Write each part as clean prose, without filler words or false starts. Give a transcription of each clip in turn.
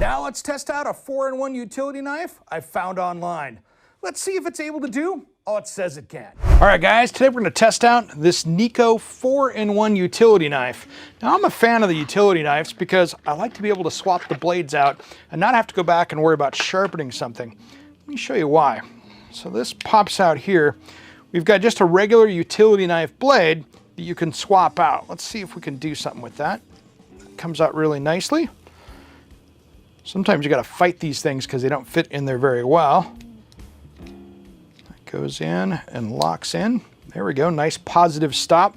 Now let's test out a 4-in-1 utility knife I found online. Let's see if it's able to do all it says it can. All right guys, today we're going to test out this Nico 4-in-1 utility knife. Now I'm a fan of the utility knives because I like to be able to swap the blades out and not have to go back and worry about sharpening something. Let me show you why. So this pops out here. We've got just a regular utility knife blade that you can swap out. Let's see if we can do something with that. It comes out really nicely. Sometimes you got to fight these things because they don't fit in there very well. That goes in and locks in. There we go, nice positive stop.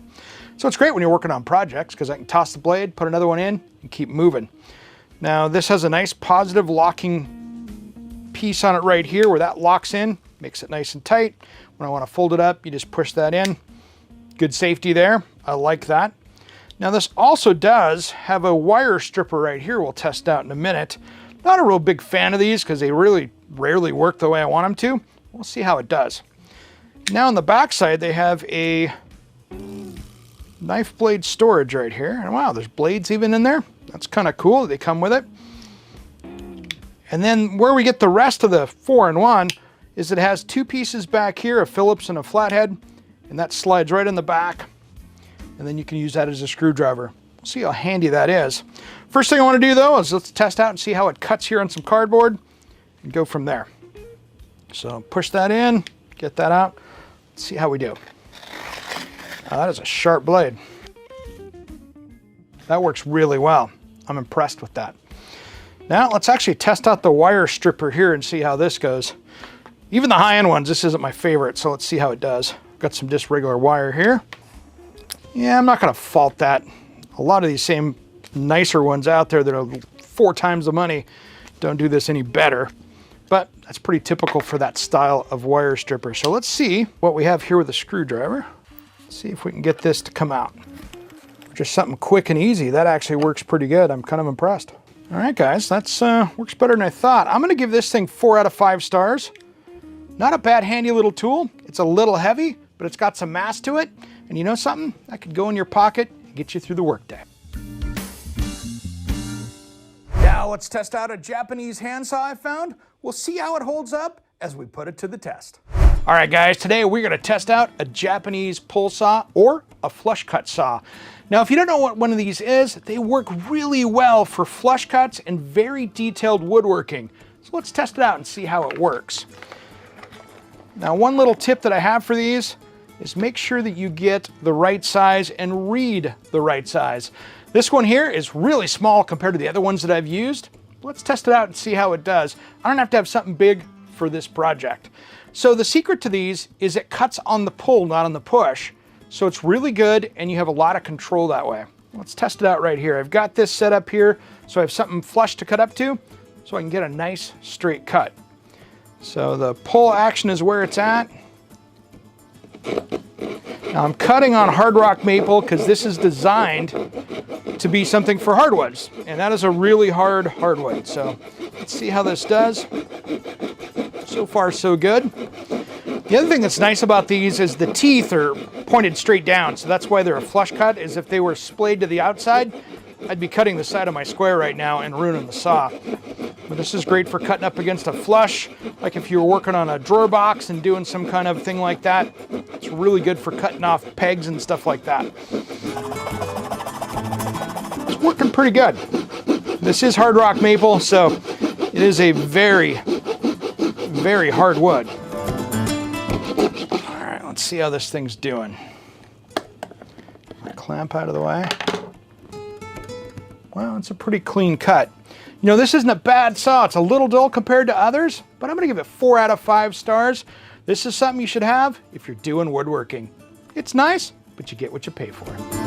So it's great when you're working on projects because I can toss the blade, put another one in, and keep moving. Now this has a nice positive locking piece on it right here where that locks in, makes it nice and tight. When I want to fold it up, you just push that in. Good safety there, I like that. Now this also does have a wire stripper right here we'll test out in a minute. Not a real big fan of these because they really rarely work the way I want them to. We'll see how it does. Now on the back side they have a knife blade storage right here. And wow, there's blades even in there. That's kind of cool that they come with it. And then where we get the rest of the 4-in-1 is it has two pieces back here, a Phillips and a flathead, and that slides right in the back. And then you can use that as a screwdriver. We'll see how handy that is. First thing I want to do though is let's test out and see how it cuts here on some cardboard and go from there. So push that in, get that out, let's see how we do. That is a sharp blade. That works really well. I'm impressed with that. Now let's actually test out the wire stripper here and see how this goes. Even the high-end ones, this isn't my favorite, so let's see how it does. Got some just regular wire here. Yeah, I'm not gonna fault that. A lot of these same nicer ones out there that are 4 times the money don't do this any better, but that's pretty typical for that style of wire stripper. So let's see what we have here with a screwdriver. Let's see if we can get this to come out. Just something quick and easy. That actually works pretty good. I'm kind of impressed. All right, guys, that's works better than I thought. I'm gonna give this thing 4 out of 5 stars. Not a bad handy little tool. It's a little heavy, but it's got some mass to it. And you know something? That could go in your pocket and get you through the workday. Now let's test out a Japanese handsaw I found. We'll see how it holds up as we put it to the test. All right, guys, today we're gonna test out a Japanese pull saw or a flush cut saw. Now, if you don't know what one of these is, they work really well for flush cuts and very detailed woodworking. So let's test it out and see how it works. Now, one little tip that I have for these is make sure that you get the right size and read the right size. This one here is really small compared to the other ones that I've used. Let's test it out and see how it does. I don't have to have something big for this project. So the secret to these is it cuts on the pull, not on the push. So it's really good and you have a lot of control that way. Let's test it out right here. I've got this set up here so I have something flush to cut up to so I can get a nice straight cut. So the pull action is where it's at. Now I'm cutting on hard rock maple because this is designed to be something for hardwoods, and that is a really hard hardwood. So let's see how this does. So far so good. The other thing that's nice about these is the teeth are pointed straight down, so that's why they're a flush cut. Is if they were splayed to the outside, I'd be cutting the side of my square right now and ruining the saw. But this is great for cutting up against a flush, like if you were working on a drawer box and doing some kind of thing like that. It's really good for cutting off pegs and stuff like that. It's working pretty good. This is hard rock maple, so it is a very, very hard wood. All right, let's see how this thing's doing. Clamp out of the way. Well, it's a pretty clean cut. You know, this isn't a bad saw. It's a little dull compared to others, but I'm gonna give it 4 out of 5 stars. This is something you should have if you're doing woodworking. It's nice, but you get what you pay for.